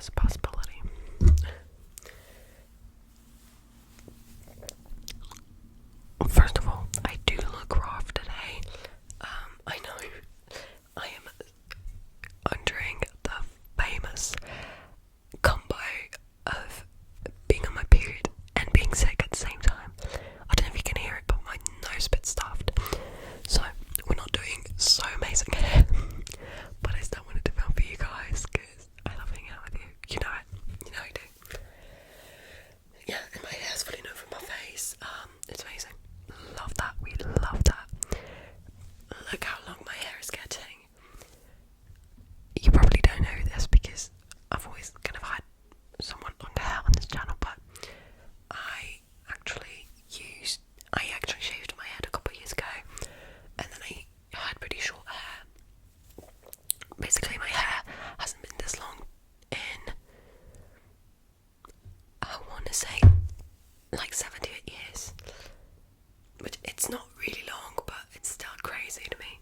there's a possibility. First of all, I do look rough today. I know I am entering the famous combo of being on my period and being sick at the same time. I don't know if you can hear it, but my nose is a bit stuffed. So we're not doing so amazing here, but I still wanted to film for you guys because I love hanging out with you. You know it. You know I do. Yeah, and my hair's falling over my face. It's amazing. Love that. We love that. Look how long my hair is getting. You probably don't know this because I've always kind of had somewhat long hair on this channel, but I actually shaved my head a couple of years ago, and then I had pretty short hair. Basically, my hair hasn't been this long in, I want to say, like 7 to 8 years. Which it's not really long, but it's still crazy to me.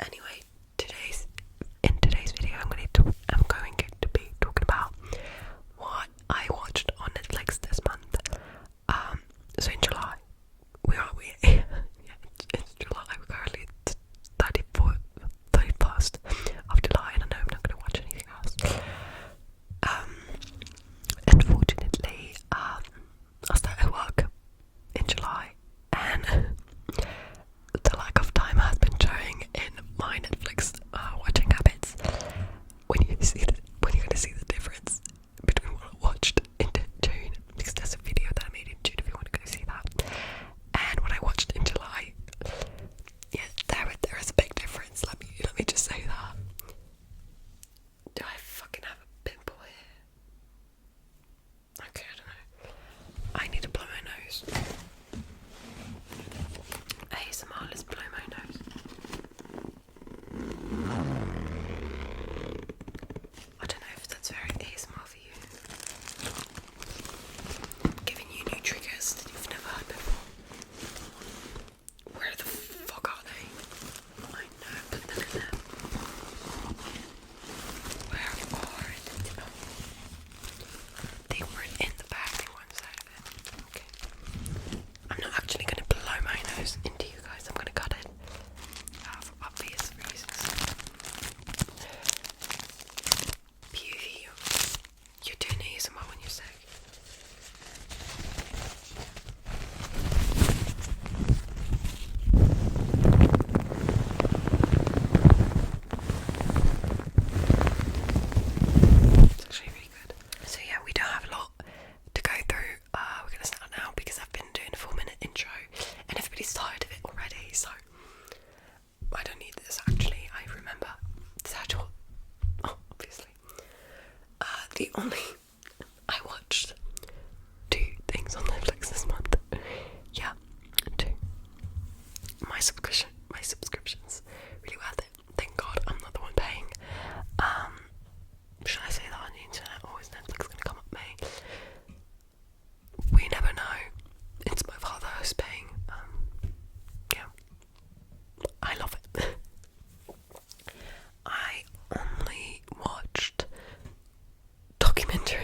Anyway, in today's video, I'm going to be talking about what I watched on Netflix this month. So in July, it's July. We're currently 31st of July, and I know I'm not going to watch anything else. Unfortunately, I started work in July, and the lack of time has been showing in my Netflix watching habits. When you're going to see the difference between what I watched in June, because there's a video that I made in June if you want to go see that, and what I watched in July. Yeah, there is a big difference. Let me just say that. Do I fucking have a pimple here? Okay, I don't know. I need to blow my nose. ASMR, let's blow my nose. I don't know if that's very ASMR for you. Giving you new triggers that you've never heard before. Where the fuck are they? I know, but look at them. Where are they? Oh. They weren't in the bag, they were inside of it. Okay. I'm not actually going to blow my nose into you guys, I'm going to cut it. For obvious reasons. Beauty, you're doing ASMR when you're sick. It's actually really good. So yeah, we don't have a lot to go through. We're going to start now because I've been doing a 4-minute intro and everybody's tired of it already, so I don't need this actually. I remember the schedule. Oh, obviously. I watched 2 things on Netflix this month. Yeah, 2. My subscription's really worth it. Thank God I'm not the one paying. Should I say that on the internet, or is Netflix gonna come up me? We never know. It's my father who's paying. Yeah. I love it. I only watched documentaries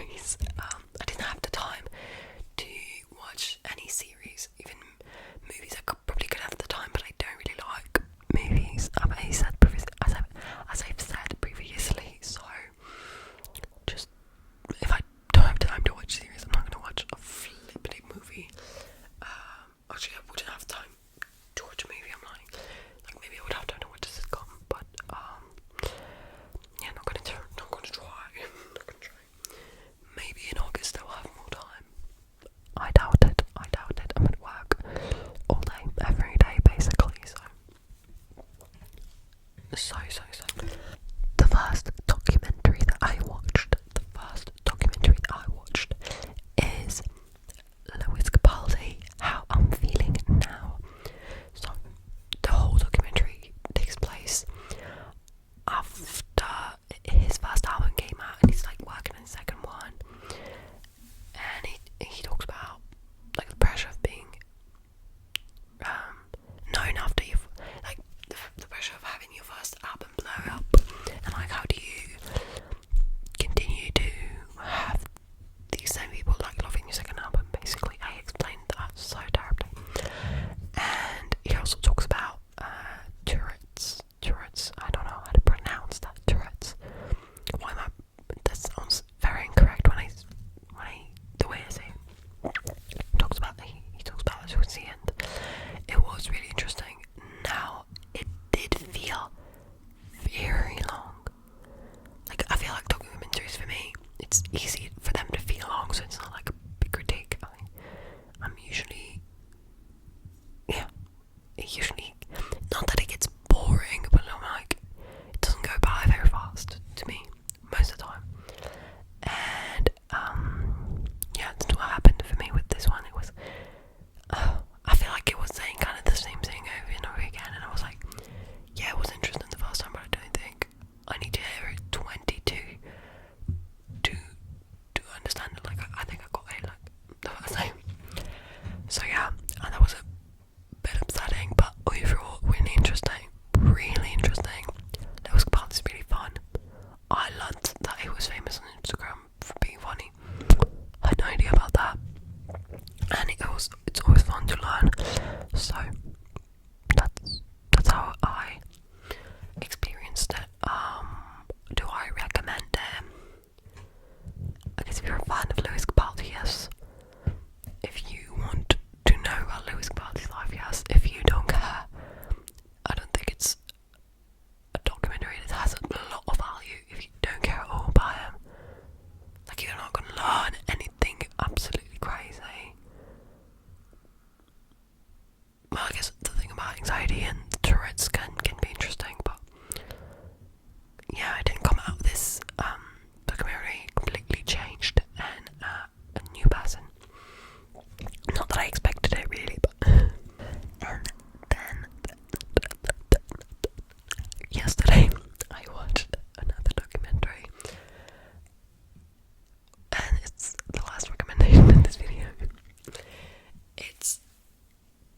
famous on Instagram for being funny. I had no idea about that, and it's always fun to learn. So that's how I experienced it. Do I recommend it? I guess if you're a fan of Lewis Capaldi, yes. If you want to know about Lewis Capaldi's life, yes. If you don't care, I don't think it's a documentary that has a lot of value if you don't care at all about him. Like, you're not going to learn anything absolutely crazy. Well, I guess the thing about anxiety and Tourette's can be interesting, but yeah, I didn't come out of this documentary completely changed and a new person. Not that I expected it really, but and then yesterday I watched another documentary, and it's the last recommendation in this video. It's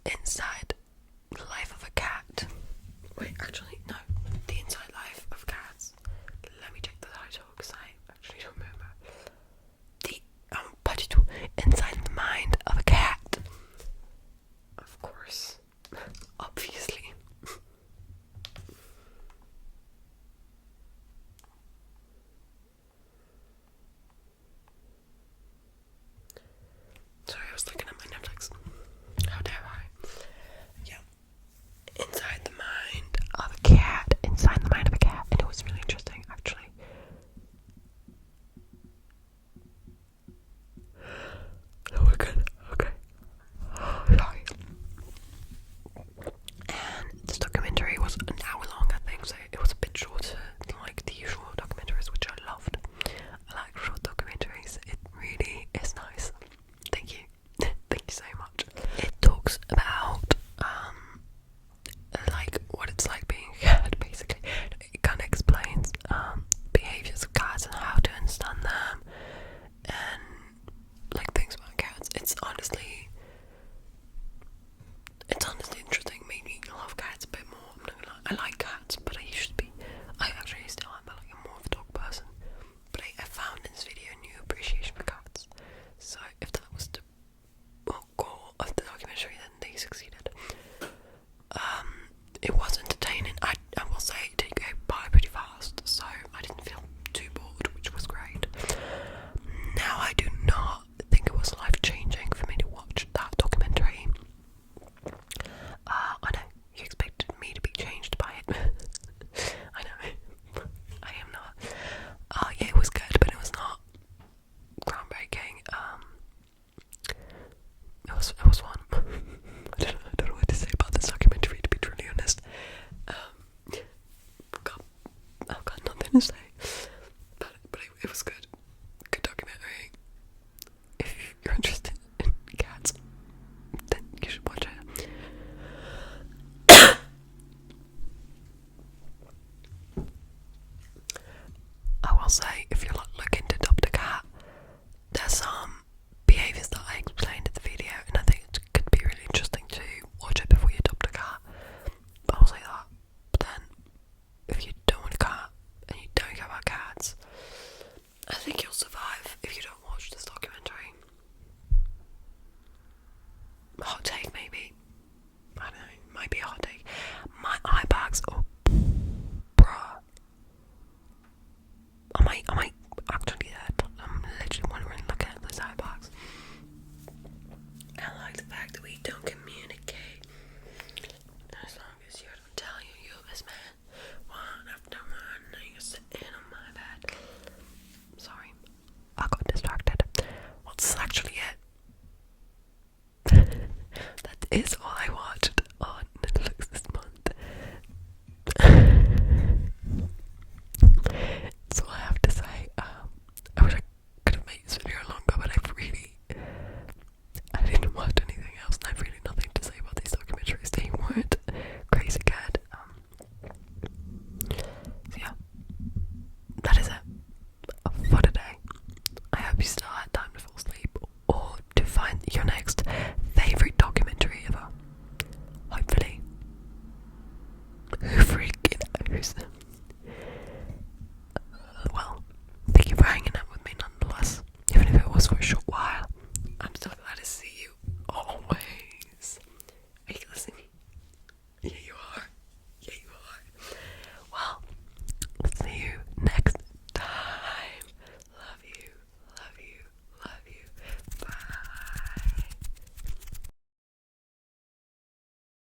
Inside the Life of a Cat. Wait, actually, no. The Inside Life of Cats. Let me check the title because I actually don't remember. Pas du tout. Inside the Mind of a Cat. Of course. Obviously. Sorry, I was looking at my Netflix. How dare I? Yeah. Inside the Mind of a Cat. Inside the Mind of a Cat. And it was really interesting, actually. Oh my god. Okay. Sorry. And this documentary was an hour long, I think, so it was a bit shorter than like the usual documentaries, which I loved. I like short documentaries. It really is nice. Thank you. Thank you so much. It talks about like what it's like being a cat, basically. It kind of explains behaviors of cats and how to understand them, and like things about cats. It's honestly interesting. Made me love cats a bit more. I'm not gonna lie. I like cats, but I actually still am, but like I'm more of a dog person. But I found in this video a new appreciation for cats. So if that was the goal of the documentary, then they succeeded. It was entertaining. I will say it did go by pretty fast, so I didn't feel too bored, which was great. Now, I do not think it was life-changing for me to watch that documentary. I know, you expected me to be changed by it. I know, I am not. Yeah, it was good, but it was not groundbreaking. It was fun. I don't know what to say about this documentary, to be truly honest. I've got nothing to say, but it was good. Good documentary. If you're interested in cats, then you should watch it. I will say, if you're looking to adopt a cat, there's some behaviours that I explained in the video, and I think it could be really interesting to watch it before you adopt a cat. But I'll say that. But then, if you don't want a cat and you don't care about cats, I think you'll survive if you don't watch this documentary. Hot take, maybe. I don't know. Might be a hot take. My eye bags. Oh, bruh. I might actually I'm literally wondering, looking at those eye bags. I like the fact that we don't communicate. As long as you don't tell you're this man, one after one, now you're sitting on my bed. Sorry, I got distracted. Well, this is actually it. That is all